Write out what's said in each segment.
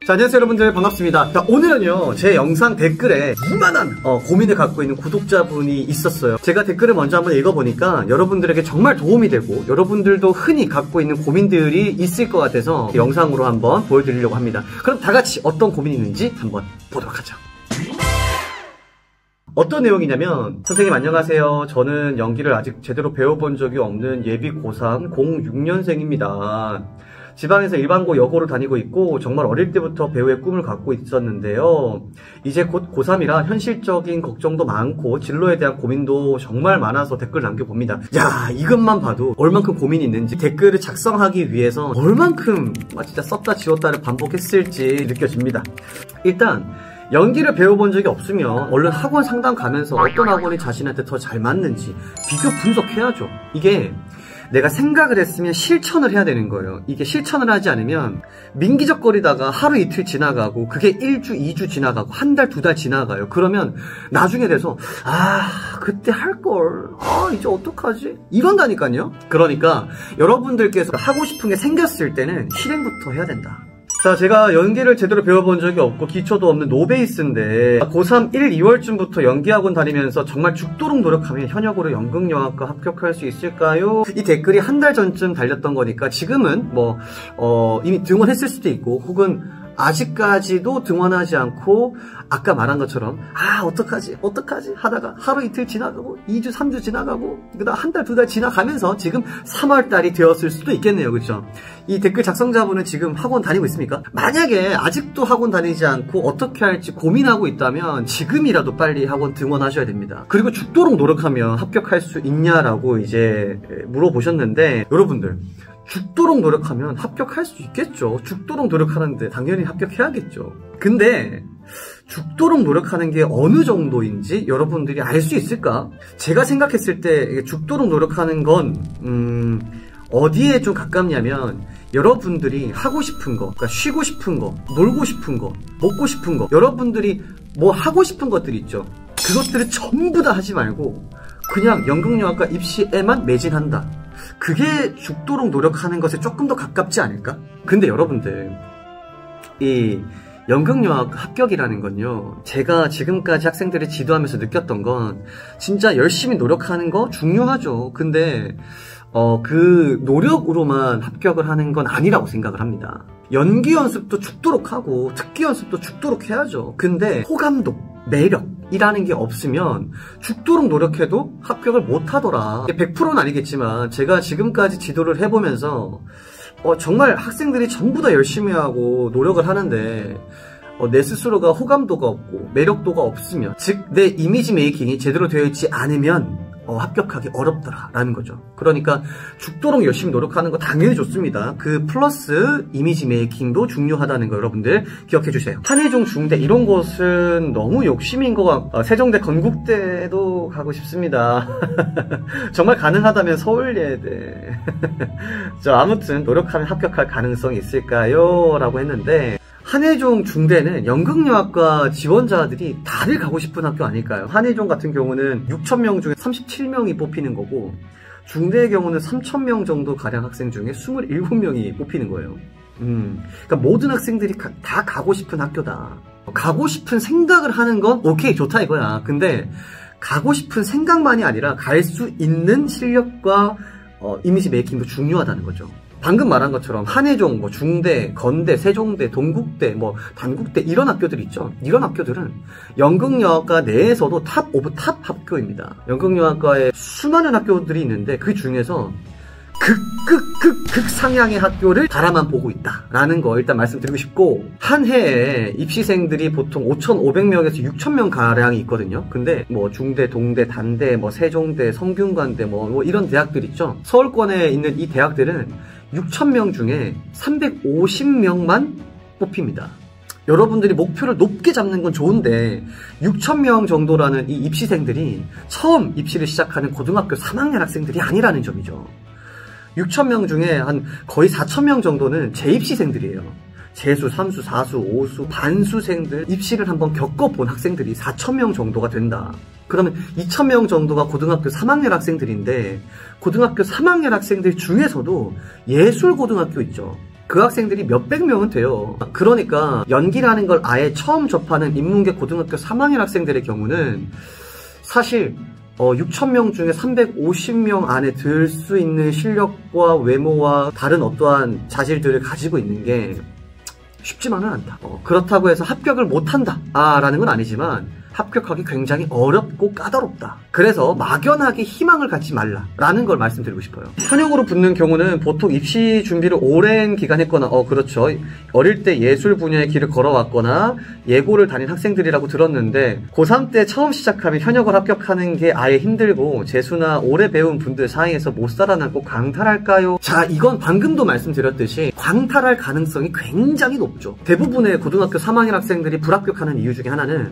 자, 안녕하세요 여러분들, 반갑습니다. 자, 오늘은요 제 영상 댓글에 이만한 고민을 갖고 있는 구독자분이 있었어요. 제가 댓글을 먼저 한번 읽어보니까 여러분들에게 정말 도움이 되고 여러분들도 흔히 갖고 있는 고민들이 있을 것 같아서 영상으로 한번 보여드리려고 합니다. 그럼 다같이 어떤 고민이 있는지 한번 보도록 하죠. 어떤 내용이냐면, 선생님 안녕하세요. 저는 연기를 아직 제대로 배워본 적이 없는 예비 고3 06년생입니다. 지방에서 일반고 여고를 다니고 있고 정말 어릴 때부터 배우의 꿈을 갖고 있었는데요. 이제 곧 고3이라 현실적인 걱정도 많고 진로에 대한 고민도 정말 많아서 댓글 남겨봅니다. 야, 이것만 봐도 얼만큼 고민이 있는지, 댓글을 작성하기 위해서 얼만큼 진짜 썼다 지웠다를 반복했을지 느껴집니다. 일단 연기를 배워본 적이 없으면 얼른 학원 상담 가면서 어떤 학원이 자신한테 더 잘 맞는지 비교 분석해야죠. 이게 내가 생각을 했으면 실천을 해야 되는 거예요. 이게 실천을 하지 않으면 민기적거리다가 하루 이틀 지나가고 그게 1주, 2주 지나가고 한 달, 2달 지나가요. 그러면 나중에 돼서 그때 할걸, 이제 어떡하지? 이런다니까요. 그러니까 여러분들께서 하고 싶은 게 생겼을 때는 실행부터 해야 된다. 자, 제가 연기를 제대로 배워본 적이 없고 기초도 없는 노베이스인데 고3 1, 2월쯤부터 연기학원 다니면서 정말 죽도록 노력하면 현역으로 연극영화과 합격할 수 있을까요? 이 댓글이 한 달 전쯤 달렸던 거니까 지금은 이미 등원했을 수도 있고, 혹은 아직까지도 등원하지 않고 아까 말한 것처럼 어떡하지 하다가 하루 이틀 지나가고 2주 3주 지나가고 그다음 한 달, 2달 지나가면서 지금 3월달이 되었을 수도 있겠네요. 그렇죠? 이 댓글 작성자분은 지금 학원 다니고 있습니까? 만약에 아직도 학원 다니지 않고 어떻게 할지 고민하고 있다면 지금이라도 빨리 학원 등원하셔야 됩니다. 그리고 죽도록 노력하면 합격할 수 있냐라고 이제 물어보셨는데, 여러분들 죽도록 노력하면 합격할 수 있겠죠. 죽도록 노력하는데 당연히 합격해야겠죠. 근데 죽도록 노력하는 게 어느 정도인지 여러분들이 알 수 있을까? 제가 생각했을 때 죽도록 노력하는 건 어디에 좀 가깝냐면, 여러분들이 하고 싶은 거, 그러니까 쉬고 싶은 거, 놀고 싶은 거, 먹고 싶은 거, 여러분들이 뭐 하고 싶은 것들 있죠. 그것들을 전부 다 하지 말고 그냥 연극영화과 입시에만 매진한다. 그게 죽도록 노력하는 것에 조금 더 가깝지 않을까? 근데 여러분들, 이 연극영화과 합격이라는 건요, 제가 지금까지 학생들을 지도하면서 느꼈던 건 진짜 열심히 노력하는 거 중요하죠. 근데 그 노력으로만 합격을 하는 건 아니라고 생각을 합니다. 연기 연습도 죽도록 하고 특기 연습도 죽도록 해야죠. 근데 호감도, 매력이라는 게 없으면 죽도록 노력해도 합격을 못 하더라. 100%는 아니겠지만 제가 지금까지 지도를 해보면서 정말 학생들이 전부 다 열심히 하고 노력을 하는데 내 스스로가 호감도가 없고 매력도가 없으면, 즉 내 이미지 메이킹이 제대로 되어 있지 않으면 합격하기 어렵더라라는 거죠. 그러니까 죽도록 열심히 노력하는 거 당연히 좋습니다. 그 플러스 이미지 메이킹도 중요하다는 거 여러분들 기억해 주세요. 한예종 중대 이런 곳은 너무 욕심인 것 같고, 세종대 건국대도 가고 싶습니다. 정말 가능하다면 서울예대. 아무튼 노력하면 합격할 가능성이 있을까요? 라고 했는데, 한예종 중대는 연극영화과 지원자들이 다들 가고 싶은 학교 아닐까요? 한예종 같은 경우는 6,000명 중에 37명이 뽑히는 거고, 중대의 경우는 3,000명 정도 가량 학생 중에 27명이 뽑히는 거예요. 그러니까 모든 학생들이 다 가고 싶은 학교다. 가고 싶은 생각을 하는 건 오케이, 좋다 이거야. 근데 가고 싶은 생각만이 아니라 갈 수 있는 실력과 이미지 메이킹도 중요하다는 거죠. 방금 말한 것처럼 한예종, 중대, 건대, 세종대, 동국대, 단국대 이런 학교들 있죠. 이런 학교들은 연극영화과 내에서도 탑 오브 탑 학교입니다. 연극영화과에 수많은 학교들이 있는데 그 중에서 극상향의 학교를 바라만 보고 있다라는 거 일단 말씀드리고 싶고, 한 해에 입시생들이 보통 5,500명에서 6,000명 가량이 있거든요. 근데 중대, 동대, 단대, 세종대, 성균관대 이런 대학들 있죠. 서울권에 있는 이 대학들은 6,000명 중에 350명만 뽑힙니다. 여러분들이 목표를 높게 잡는 건 좋은데 6,000명 정도라는 이 입시생들이 처음 입시를 시작하는 고등학교 3학년 학생들이 아니라는 점이죠. 6,000명 중에 한 거의 4,000명 정도는 재입시생들이에요. 재수, 3수, 4수, 5수, 반수생들 입시를 한번 겪어본 학생들이 4,000명 정도가 된다. 그러면 2,000명 정도가 고등학교 3학년 학생들인데, 고등학교 3학년 학생들 중에서도 예술고등학교 있죠. 그 학생들이 몇백 명은 돼요. 그러니까 연기라는 걸 아예 처음 접하는 인문계 고등학교 3학년 학생들의 경우는 사실 6,000명 중에 350명 안에 들 수 있는 실력과 외모와 다른 어떠한 자질들을 가지고 있는 게 쉽지만은 않다. 그렇다고 해서 합격을 못한다 라는 건 아니지만 합격하기 굉장히 어렵고 까다롭다. 그래서 막연하게 희망을 갖지 말라라는 걸 말씀드리고 싶어요. 현역으로 붙는 경우는 보통 입시 준비를 오랜 기간 했거나 그렇죠. 어릴 때 예술 분야의 길을 걸어왔거나 예고를 다닌 학생들이라고 들었는데 고3 때 처음 시작하면 현역을 합격하는 게 아예 힘들고 재수나 오래 배운 분들 사이에서 못 살아남고 광탈할까요? 자, 이건 방금도 말씀드렸듯이 광탈할 가능성이 굉장히 높죠. 대부분의 고등학교 3학년 학생들이 불합격하는 이유 중에 하나는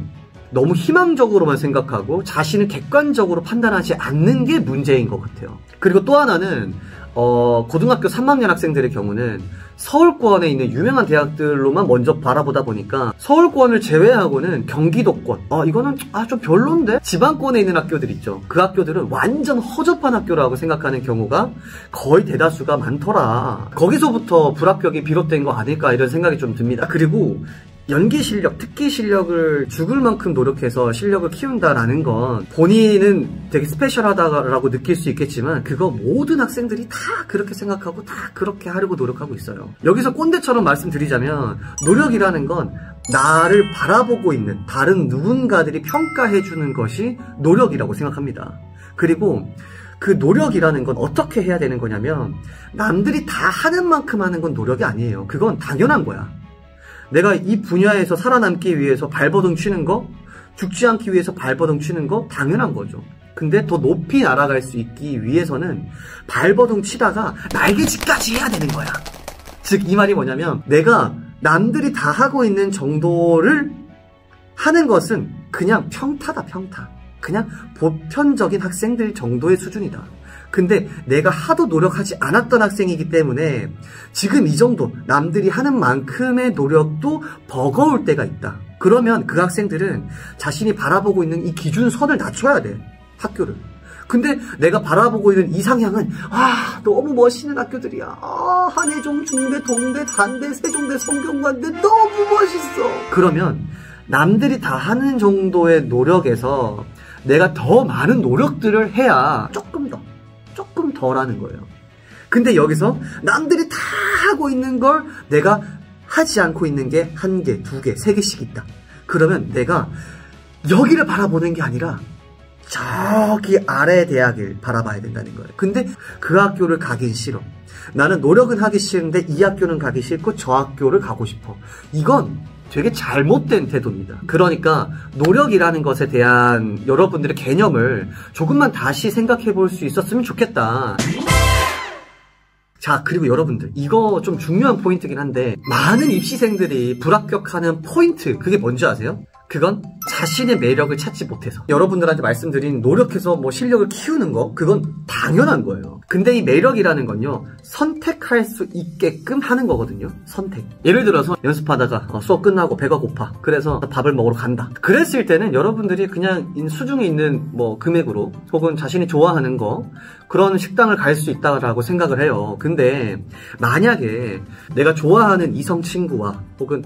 너무 희망적으로만 생각하고 자신을 객관적으로 판단하지 않는 게 문제인 것 같아요. 그리고 또 하나는 고등학교 3학년 학생들의 경우는 서울권에 있는 유명한 대학들로만 먼저 바라보다 보니까 서울권을 제외하고는 경기도권 이거는 좀 별론데? 지방권에 있는 학교들 있죠. 그 학교들은 완전 허접한 학교라고 생각하는 경우가 거의 대다수가 많더라. 거기서부터 불합격이 비롯된 거 아닐까 이런 생각이 좀 듭니다. 그리고 연기 실력, 특기 실력을 죽을 만큼 노력해서 실력을 키운다라는 건 본인은 되게 스페셜하다라고 느낄 수 있겠지만 그거 모든 학생들이 다 그렇게 생각하고 다 그렇게 하려고 노력하고 있어요. 여기서 꼰대처럼 말씀드리자면 노력이라는 건 나를 바라보고 있는 다른 누군가들이 평가해주는 것이 노력이라고 생각합니다. 그리고 그 노력이라는 건 어떻게 해야 되는 거냐면 남들이 다 하는 만큼 하는 건 노력이 아니에요. 그건 당연한 거야. 내가 이 분야에서 살아남기 위해서 발버둥 치는 거, 죽지 않기 위해서 발버둥 치는 거 당연한 거죠. 근데 더 높이 날아갈 수 있기 위해서는 발버둥 치다가 날개짓까지 해야 되는 거야. 즉 이 말이 뭐냐면 내가 남들이 다 하고 있는 정도를 하는 것은 그냥 평타다, 평타. 그냥 보편적인 학생들 정도의 수준이다. 근데 내가 하도 노력하지 않았던 학생이기 때문에 지금 이 정도 남들이 하는 만큼의 노력도 버거울 때가 있다. 그러면 그 학생들은 자신이 바라보고 있는 이 기준선을 낮춰야 돼. 학교를. 근데 내가 바라보고 있는 이상향은 너무 멋있는 학교들이야. 한예종, 중대, 동대, 단대, 세종대, 성균관대 너무 멋있어. 그러면 남들이 다 하는 정도의 노력에서 내가 더 많은 노력들을 해야 조금 덜하는 거예요. 근데 여기서 남들이 다 하고 있는 걸 내가 하지 않고 있는 게 1개, 2개, 3개씩 있다. 그러면 내가 여기를 바라보는 게 아니라 저기 아래 대학을 바라봐야 된다는 거예요. 근데 그 학교를 가긴 싫어. 나는 노력은 하기 싫은데 이 학교는 가기 싫고 저 학교를 가고 싶어. 이건 되게 잘못된 태도입니다. 그러니까 노력이라는 것에 대한 여러분들의 개념을 조금만 다시 생각해 볼 수 있었으면 좋겠다. 자, 그리고 여러분들 이거 좀 중요한 포인트긴 한데 많은 입시생들이 불합격하는 포인트 그게 뭔지 아세요? 그건 자신의 매력을 찾지 못해서. 여러분들한테 말씀드린 노력해서 실력을 키우는 거 그건 당연한 거예요. 근데 이 매력이라는 건요 선택할 수 있게끔 하는 거거든요. 선택. 예를 들어서 연습하다가 수업 끝나고 배가 고파. 그래서 밥을 먹으러 간다. 그랬을 때는 여러분들이 그냥 수중에 있는 금액으로 혹은 자신이 좋아하는 거 그런 식당을 갈 수 있다라고 생각을 해요. 근데 만약에 내가 좋아하는 이성 친구와 혹은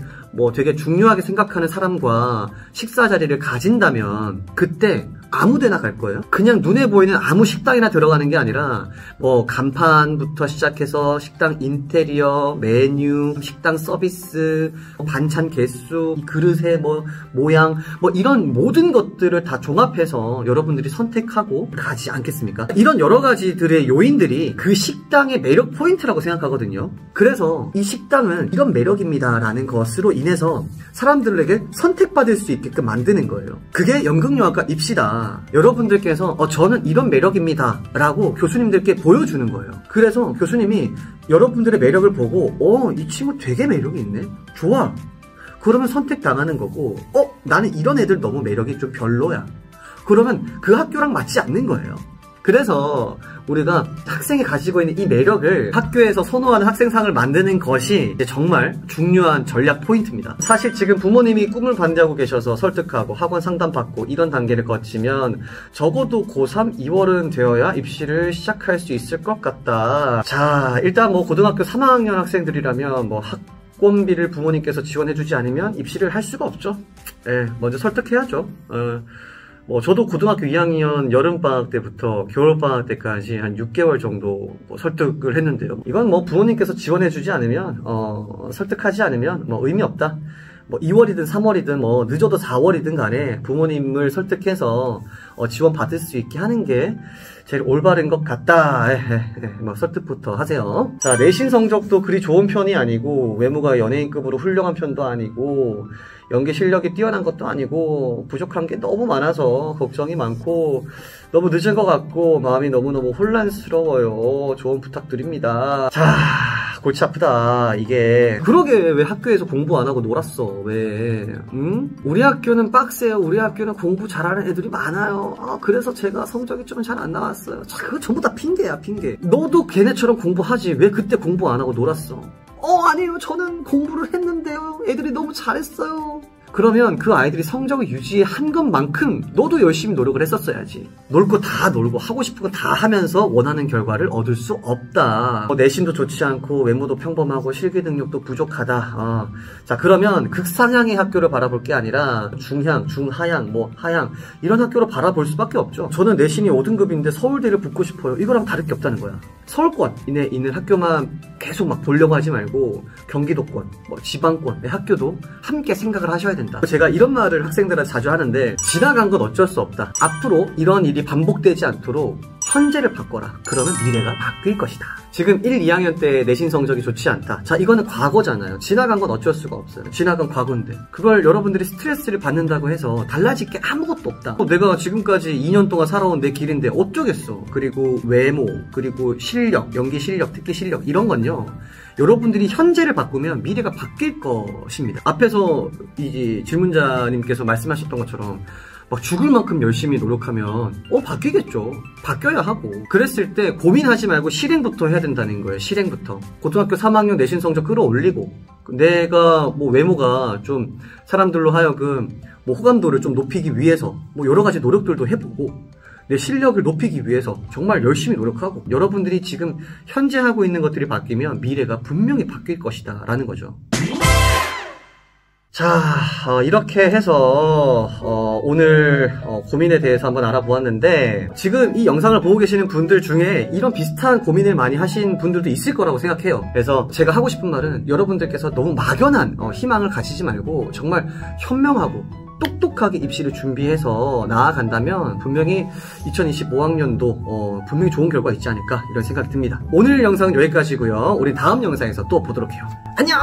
되게 중요하게 생각하는 사람과 식사 자리를 가진다면 그때 아무데나 갈 거예요. 그냥 눈에 보이는 아무 식당이나 들어가는 게 아니라 간판부터 시작해서 식당 인테리어, 메뉴, 식당 서비스, 반찬 개수, 그릇의 모양 이런 모든 것들을 다 종합해서 여러분들이 선택하고 가지 않겠습니까? 이런 여러 가지들의 요인들이 그 식당의 매력 포인트라고 생각하거든요. 그래서 이 식당은 이런 매력입니다 라는 것으로 인해서 사람들에게 선택받을 수 있게끔 만드는 거예요. 그게 연극영화과 입시다. 여러분들께서 저는 이런 매력입니다 라고 교수님들께 보여주는 거예요. 그래서 교수님이 여러분들의 매력을 보고 이 친구 되게 매력이 있네? 좋아. 그러면 선택당하는 거고 나는 이런 애들 너무 매력이 좀 별로야. 그러면 그 학교랑 맞지 않는 거예요. 그래서 우리가 학생이 가지고 있는 이 매력을 학교에서 선호하는 학생상을 만드는 것이 정말 중요한 전략 포인트입니다. 사실 지금 부모님이 꿈을 반대하고 계셔서 설득하고 학원 상담받고 이런 단계를 거치면 적어도 고3 2월은 되어야 입시를 시작할 수 있을 것 같다. 자, 일단 뭐 고등학교 3학년 학생들이라면 뭐 학원비를 부모님께서 지원해주지 않으면 입시를 할 수가 없죠. 예, 먼저 설득해야죠. 뭐 저도 고등학교 2학년 여름방학 때부터 겨울방학 때까지 한 6개월 정도 뭐 설득을 했는데요. 이건 뭐 부모님께서 지원해주지 않으면 설득하지 않으면 뭐 의미 없다. 뭐 2월이든 3월이든 뭐 늦어도 4월이든 간에 부모님을 설득해서 지원 받을 수 있게 하는 게 제일 올바른 것 같다. 뭐 설득부터 하세요. 자, 내신 성적도 그리 좋은 편이 아니고 외모가 연예인급으로 훌륭한 편도 아니고 연기 실력이 뛰어난 것도 아니고 부족한 게 너무 많아서 걱정이 많고 너무 늦은 것 같고 마음이 너무너무 혼란스러워요. 조언 부탁드립니다. 자, 골치 아프다. 이게 그러게 왜 학교에서 공부 안 하고 놀았어? 왜? 응? 우리 학교는 빡세요. 우리 학교는 공부 잘하는 애들이 많아요. 그래서 제가 성적이 좀 잘 안 나왔어요. 자, 그거 전부 다 핑계야, 핑계. 너도 걔네처럼 공부하지. 왜 그때 공부 안 하고 놀았어? 아니에요. 저는 공부를 했는데요. 애들이 너무 잘했어요. 그러면 그 아이들이 성적을 유지한 것만큼 너도 열심히 노력을 했었어야지. 놀 거 다 놀고 하고 싶은 거 다 하면서 원하는 결과를 얻을 수 없다. 내신도 좋지 않고 외모도 평범하고 실기 능력도 부족하다. 자, 그러면 극상향의 학교를 바라볼 게 아니라 중향, 중하향, 뭐 하향 이런 학교로 바라볼 수밖에 없죠. 저는 내신이 5등급인데 서울대를 붙고 싶어요. 이거랑 다를 게 없다는 거야. 서울권 이내 있는 학교만 계속 막 보려고 하지 말고 경기도권, 뭐 지방권의 학교도 함께 생각을 하셔야 된다. 제가 이런 말을 학생들한테 자주 하는데 지나간 건 어쩔 수 없다. 앞으로 이런 일이 반복되지 않도록 현재를 바꿔라. 그러면 미래가 바뀔 것이다. 지금 1, 2학년 때 내신 성적이 좋지 않다. 자, 이거는 과거잖아요. 지나간 건 어쩔 수가 없어요. 지나간 과거인데 그걸 여러분들이 스트레스를 받는다고 해서 달라질 게 아무것도 없다. 내가 지금까지 2년 동안 살아온 내 길인데 어쩌겠어. 그리고 외모, 그리고 실력, 연기 실력, 특기 실력 이런 건요, 여러분들이 현재를 바꾸면 미래가 바뀔 것입니다. 앞에서 이 질문자님께서 말씀하셨던 것처럼 막 죽을 만큼 열심히 노력하면 바뀌겠죠. 바뀌어야 하고. 그랬을 때 고민하지 말고 실행부터 해야 된다는 거예요. 실행부터. 고등학교 3학년 내신 성적 끌어올리고, 내가 뭐 외모가 좀 사람들로 하여금 뭐 호감도를 좀 높이기 위해서 뭐 여러 가지 노력들도 해보고, 내 실력을 높이기 위해서 정말 열심히 노력하고, 여러분들이 지금 현재 하고 있는 것들이 바뀌면 미래가 분명히 바뀔 것이다 라는 거죠. 자, 이렇게 해서 오늘 고민에 대해서 한번 알아보았는데, 지금 이 영상을 보고 계시는 분들 중에 이런 비슷한 고민을 많이 하신 분들도 있을 거라고 생각해요. 그래서 제가 하고 싶은 말은 여러분들께서 너무 막연한 희망을 가지지 말고 정말 현명하고 똑똑하게 입시를 준비해서 나아간다면 분명히 2025학년도 분명히 좋은 결과 있지 않을까 이런 생각이 듭니다. 오늘 영상은 여기까지고요. 우리 다음 영상에서 또 보도록 해요. 안녕!